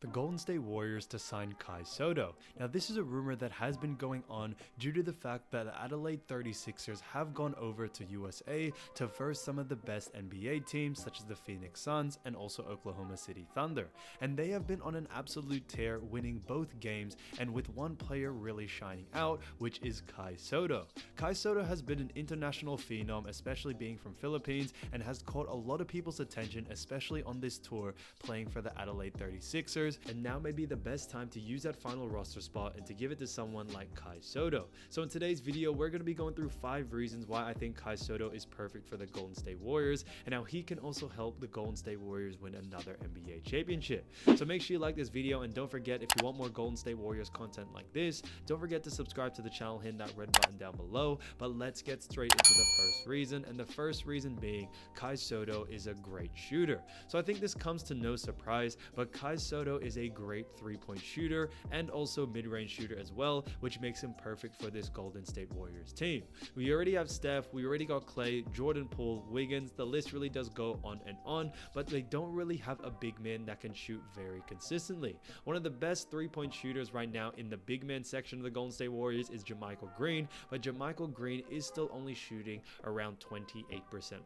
The Golden State Warriors to sign Kai Sotto. Now this is a rumor that has been going on due to the fact that the Adelaide 36ers have gone over to USA to verse some of the best NBA teams such as the Phoenix Suns and also Oklahoma City Thunder. And they have been on an absolute tear, winning both games and with one player really shining out, which is Kai Sotto. Kai Sotto has been an international phenom, especially being from Philippines, and has caught a lot of people's attention, especially on this tour playing for the Adelaide 36ers. And now may be the best time to use that final roster spot and to give it to someone like Kai Sotto. So in today's video, we're going to be going through 5 reasons why I think Kai Sotto is perfect for the Golden State Warriors and how he can also help the Golden State Warriors win another NBA championship. So make sure you like this video, and don't forget, if you want more Golden State Warriors content like this, don't forget to subscribe to the channel, hit that red button down below. But let's get straight into the first reason, and the first reason being Kai Sotto is a great shooter. So I think this comes to no surprise, but Kai Sotto is a great 3-point shooter and also mid-range shooter as well, which makes him perfect for this Golden State Warriors team. We already have Steph, we already got Klay, Jordan, Poole, Wiggins. The list really does go on, but they don't really have a big man that can shoot very consistently. One of the best 3-point shooters right now in the big man section of the Golden State Warriors is JaMychal Green, but JaMychal Green is still only shooting around 28%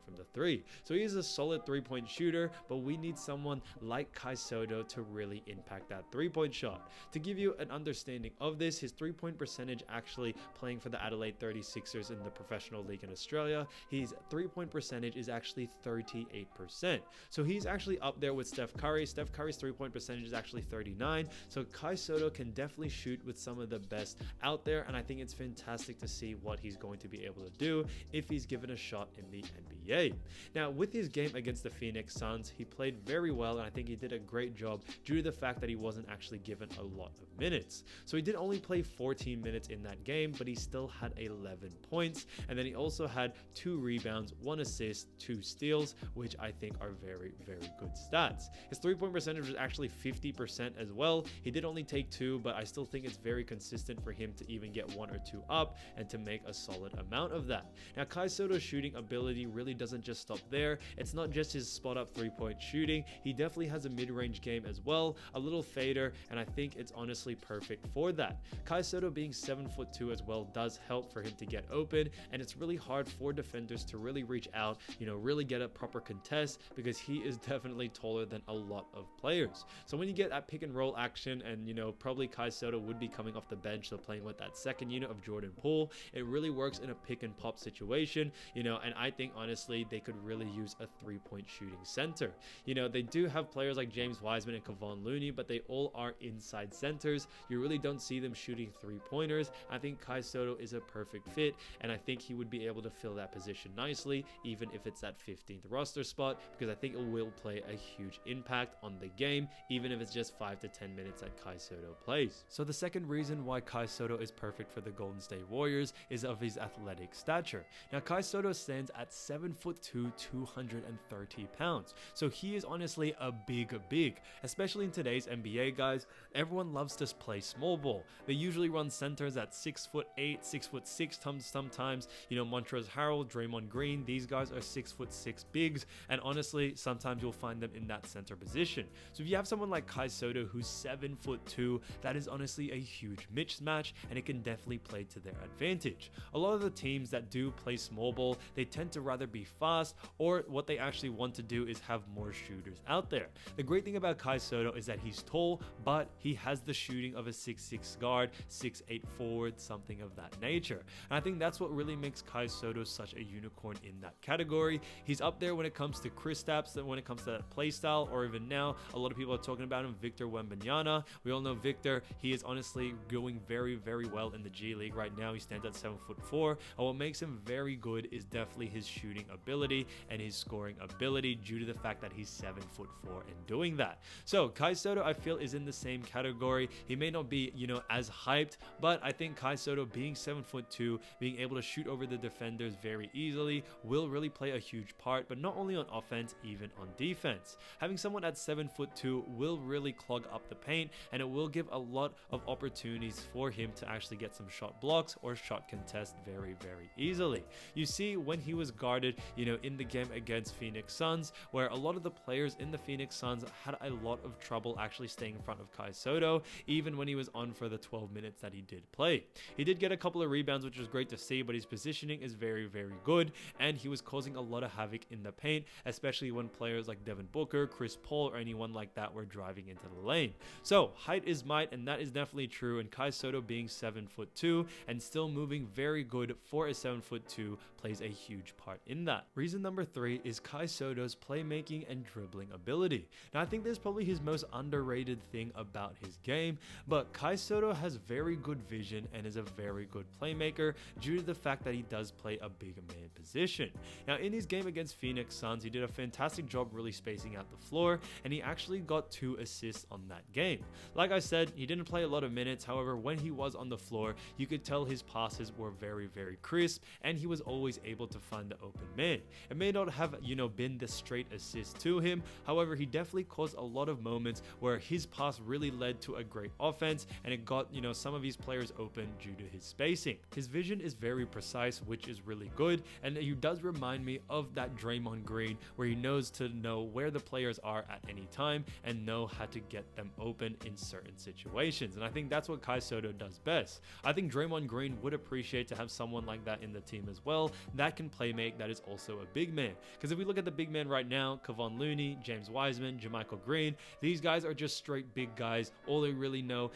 from the 3. So he is a solid 3-point shooter, but we need someone like Kai Sotto to really impact that 3-point shot. To give you an understanding of this, his 3-point percentage actually playing for the Adelaide 36ers in the professional league in Australia, his 3-point percentage is actually 38%. So he's actually up there with Steph Curry. Steph Curry's 3-point percentage is actually 39. So Kai Sotto can definitely shoot with some of the best out there, and I think it's fantastic to see what he's going to be able to do if he's given a shot in the NBA. Now, with his game against the Phoenix Suns, he played very well, and I think he did a great job due to the fact that he wasn't actually given a lot of minutes. So he did only play 14 minutes in that game, but he still had 11 points, and then he also had 2 rebounds, 1 assist, 2 steals, which I think are very, very good stats. His 3-point percentage was actually 50% as well. He did only take 2, but I still think it's very consistent for him to even get 1 or 2 up and to make a solid amount of that. Now, Kai Sotto's shooting ability really doesn't just stop there. It's not just his spot up 3-point shooting. He definitely has a mid-range game as well, a little fader, and I think it's honestly perfect for that. Kai Sotto being 7'2" as well does help for him to get open, and it's really hard for defenders to really reach out, really get a proper contest, because he is definitely taller than a lot of players. So when you get that pick and roll action, and probably Kai Sotto would be coming off the bench, so playing with that second unit of Jordan Poole, it really works in a pick and pop situation, and I think honestly they could really use a 3-point shooting center. They do have players like James Wiseman and Kevon Looney, but they all are inside centers. You really don't see them shooting 3-pointers. I think Kai Sotto is a perfect fit, and I think he would be able to fill that position nicely, even if it's that 15th roster spot, because I think it will play a huge impact on the game, even if it's just 5 to 10 minutes that Kai Sotto plays. So the second reason why Kai Sotto is perfect for the Golden State Warriors is of his athletic stature. Now, Kai Sotto stands at 7'2", 230 pounds. So he is honestly a big, especially in today's NBA, guys. Everyone loves to play small ball. They usually run centers at 6'8", 6'6", sometimes, Montrezl Harrell, Draymond Green, these guys are 6'6" bigs, and honestly, sometimes you'll find them in that center position. So if you have someone like Kai Sotto who's 7'2", that is honestly a huge mismatch, and it can definitely play to their advantage. A lot of the teams that do play small ball, they tend to rather be fast, or what they actually want to do is have more shooters out there. The great thing about Kai Sotto is that he's tall, but he has the shooting of a 6'6" guard, 6'8" forward, something of that nature. And I think that's what really makes Kai Sotto such a unicorn in that category. He's up there when it comes to Kristaps, and when it comes to that play style, or even now, a lot of people are talking about him, Victor Wembanyama. We all know Victor. He is honestly going very, very well in the G League right now. He stands at 7'4", and what makes him very good is definitely his shooting ability and his scoring ability, due to the fact that he's 7'4" and doing that. So Kai Sotto, I feel, is in the same category. He may not be, as hyped, but I think Kai Sotto being 7'2", being able to shoot over the defenders very easily, will really play a huge part, but not only on offense, even on defense. Having someone at 7'2" will really clog up the paint, and it will give a lot of opportunities for him to actually get some shot blocks or shot contest very, very easily. You see when he was guarded, in the game against Phoenix Suns, where a lot of the players in the Phoenix Suns had a lot of trouble trouble actually staying in front of Kai Sotto, even when he was on for the 12 minutes that he did play. He did get a couple of rebounds, which was great to see, but his positioning is very, very good, and he was causing a lot of havoc in the paint, especially when players like Devin Booker, Chris Paul, or anyone like that were driving into the lane. So height is might, and that is definitely true, and Kai Sotto being 7'2" and still moving very good for a 7'2" plays a huge part in that. Reason number 3 is Kai Sotto's playmaking and dribbling ability. Now I think this is probably his most underrated thing about his game, but Kai Sotto has very good vision and is a very good playmaker due to the fact that he does play a big man position. Now in his game against Phoenix Suns, he did a fantastic job really spacing out the floor, and he actually got 2 assists on that game. Like I said, he didn't play a lot of minutes, however when he was on the floor, you could tell his passes were very, very crisp, and he was always able to find the open man. It may not have, been the straight assist to him, however he definitely caused a lot of moments where his pass really led to a great offense, and it got, some of his players open due to his spacing. His vision is very precise, which is really good, and he does remind me of that Draymond Green, where he knows to know where the players are at any time and know how to get them open in certain situations, and I think that's what Kai Sotto does best. I think Draymond Green would appreciate to have someone like that in the team as well, that can play make, that is also a big man, because if we look at the big men right now, Kevon Looney, James Wiseman, JaMychal Green, these guys are just straight big guys. All they really know,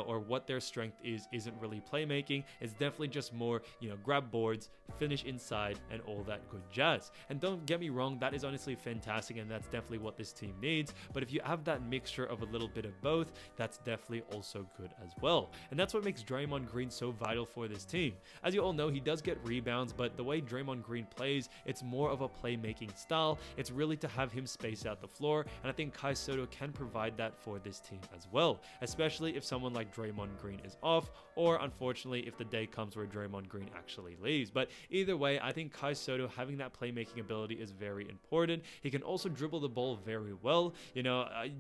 or what their strength isn't really playmaking. It's definitely just more, grab boards, finish inside, and all that good jazz. And don't get me wrong, that is honestly fantastic, and that's definitely what this team needs. But if you have that mixture of a little bit of both, that's definitely also good as well. And that's what makes Draymond Green so vital for this team. As you all know, he does get rebounds, but the way Draymond Green plays, it's more of a playmaking style. It's really to have him space out the floor, and I think Kai Sotto can provide that for this team as well, especially if someone like Draymond Green is off, or unfortunately if the day comes where Draymond Green actually leaves. But either way, I think Kai Sotto having that playmaking ability is very important. He can also dribble the ball very well.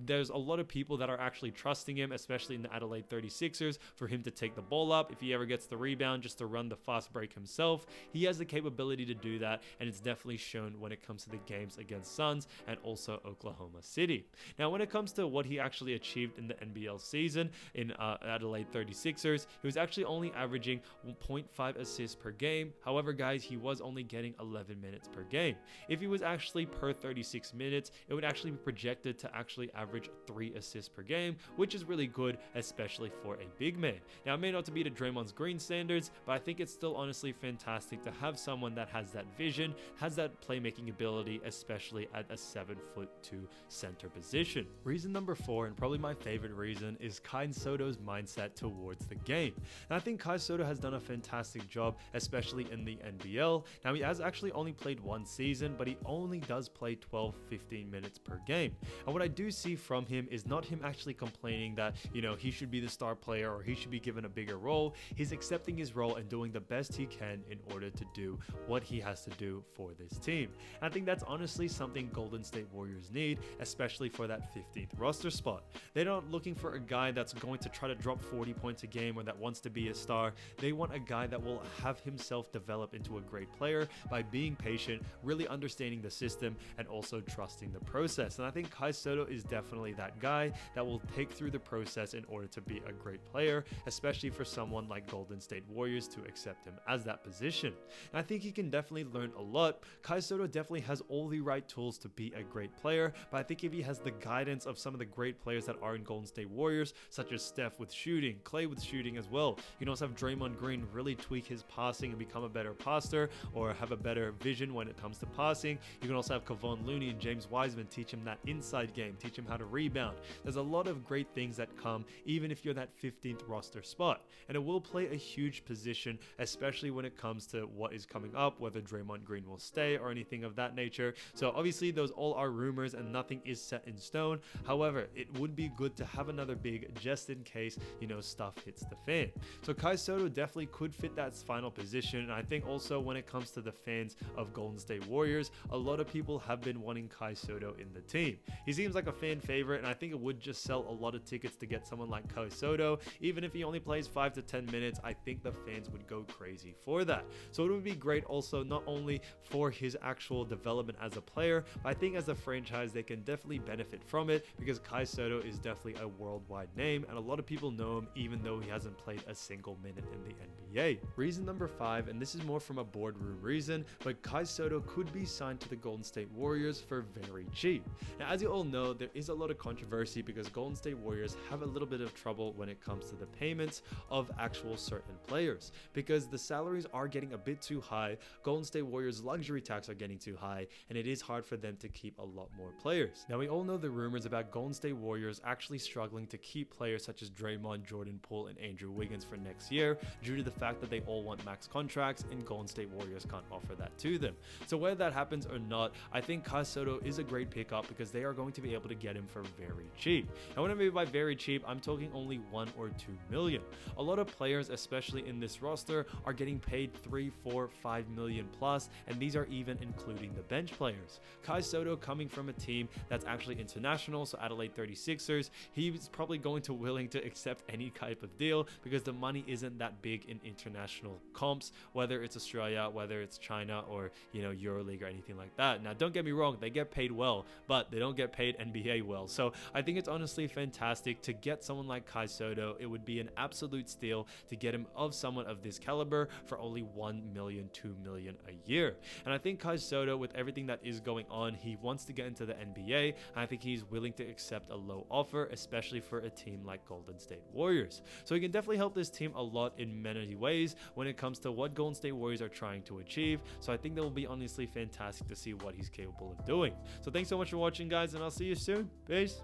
There's a lot of people that are actually trusting him, especially in the Adelaide 36ers, for him to take the ball up if he ever gets the rebound, just to run the fast break himself. He has the capability to do that, and it's definitely shown when it comes to the games against Suns and also Oklahoma City. Now when it comes to what he actually achieved in the NBL season in Adelaide 36ers, he was actually only averaging 0.5 assists per game. However guys, he was only getting 11 minutes per game. If he was actually per 36 minutes, it would actually be projected to actually average 3 assists per game, which is really good, especially for a big man. Now it may not be to Draymond Green standards, but I think it's still honestly fantastic to have someone that has that vision, has that playmaking ability, especially at a 7'2" center position. Reason number 4, and probably my favorite reason, is Kai Sotto's mindset towards the game. And I think Kai Sotto has done a fantastic job, especially in the NBL. Now he has actually only played 1 season, but he only does play 12-15 minutes per game. And what I do see from him is not him actually complaining that, he should be the star player or he should be given a bigger role. He's accepting his role and doing the best he can in order to do what he has to do for this team. And I think that's honestly something Golden State Warriors need, especially for that 15th roster spot. They're not looking for a guy that's going to try to drop 40 points a game or that wants to be a star. They want a guy that will have himself develop into a great player by being patient, really understanding the system, and also trusting the process. And I think Kai Sotto is definitely that guy that will take through the process in order to be a great player, especially for someone like Golden State Warriors to accept him as that position. And I think he can definitely learn a lot. Kai Sotto definitely has all the right tools to be a great player, but I think if he has the guidance of some of the great players that are in Golden State Warriors, such as Steph with shooting, Klay with shooting as well. You can also have Draymond Green really tweak his passing and become a better passer, or have a better vision when it comes to passing. You can also have Kevon Looney and James Wiseman teach him that inside game, teach him how to rebound. There's a lot of great things that come even if you're that 15th roster spot, and it will play a huge position, especially when it comes to what is coming up, whether Draymond Green will stay or anything of that nature. So obviously those all are rumors and nothing is set in stone. However, it would be good to have another big just in case, stuff hits the fan. So Kai Sotto definitely could fit that final position. And I think also when it comes to the fans of Golden State Warriors, a lot of people have been wanting Kai Sotto in the team. He seems like a fan favorite, and I think it would just sell a lot of tickets to get someone like Kai Sotto. Even if he only plays 5 to 10 minutes, I think the fans would go crazy for that. So it would be great also not only for his actual development as a player, but I think as a franchise they can definitely benefit from it, because because Kai Sotto is definitely a worldwide name and a lot of people know him even though he hasn't played a single minute in the NBA. Reason number 5, and this is more from a boardroom reason, but Kai Sotto could be signed to the Golden State Warriors for very cheap. Now, as you all know, there is a lot of controversy because Golden State Warriors have a little bit of trouble when it comes to the payments of actual certain players because the salaries are getting a bit too high. Golden State Warriors luxury tax are getting too high, and it is hard for them to keep a lot more players. Now, we all know the rumors about Golden State Warriors actually struggling to keep players such as Draymond, Jordan Poole, and Andrew Wiggins for next year due to the fact that they all want max contracts and Golden State Warriors can't offer that to them. So whether that happens or not, I think Kai Sotto is a great pickup because they are going to be able to get him for very cheap. And what I mean by very cheap, I'm talking only 1 or 2 million. A lot of players, especially in this roster, are getting paid 3, 4, 5 million plus, and these are even including the bench players. Kai Sotto coming from a team that's actually international, so Adelaide 36ers, he's probably going to willing to accept any type of deal because the money isn't that big in international comps, whether it's Australia, whether it's China, or EuroLeague or anything like that. Now, don't get me wrong, they get paid well, but they don't get paid NBA well. So I think it's honestly fantastic to get someone like Kai Sotto. It would be an absolute steal to get him of someone of this caliber for only 1 million, 2 million a year. And I think Kai Sotto, with everything that is going on, he wants to get into the NBA, and I think he's willing to accept a low offer, especially for a team like Golden State Warriors. So he can definitely help this team a lot in many ways when it comes to what Golden State Warriors are trying to achieve. So I think that will be honestly fantastic to see what he's capable of doing. So thanks so much for watching, guys, and I'll see you soon. Peace.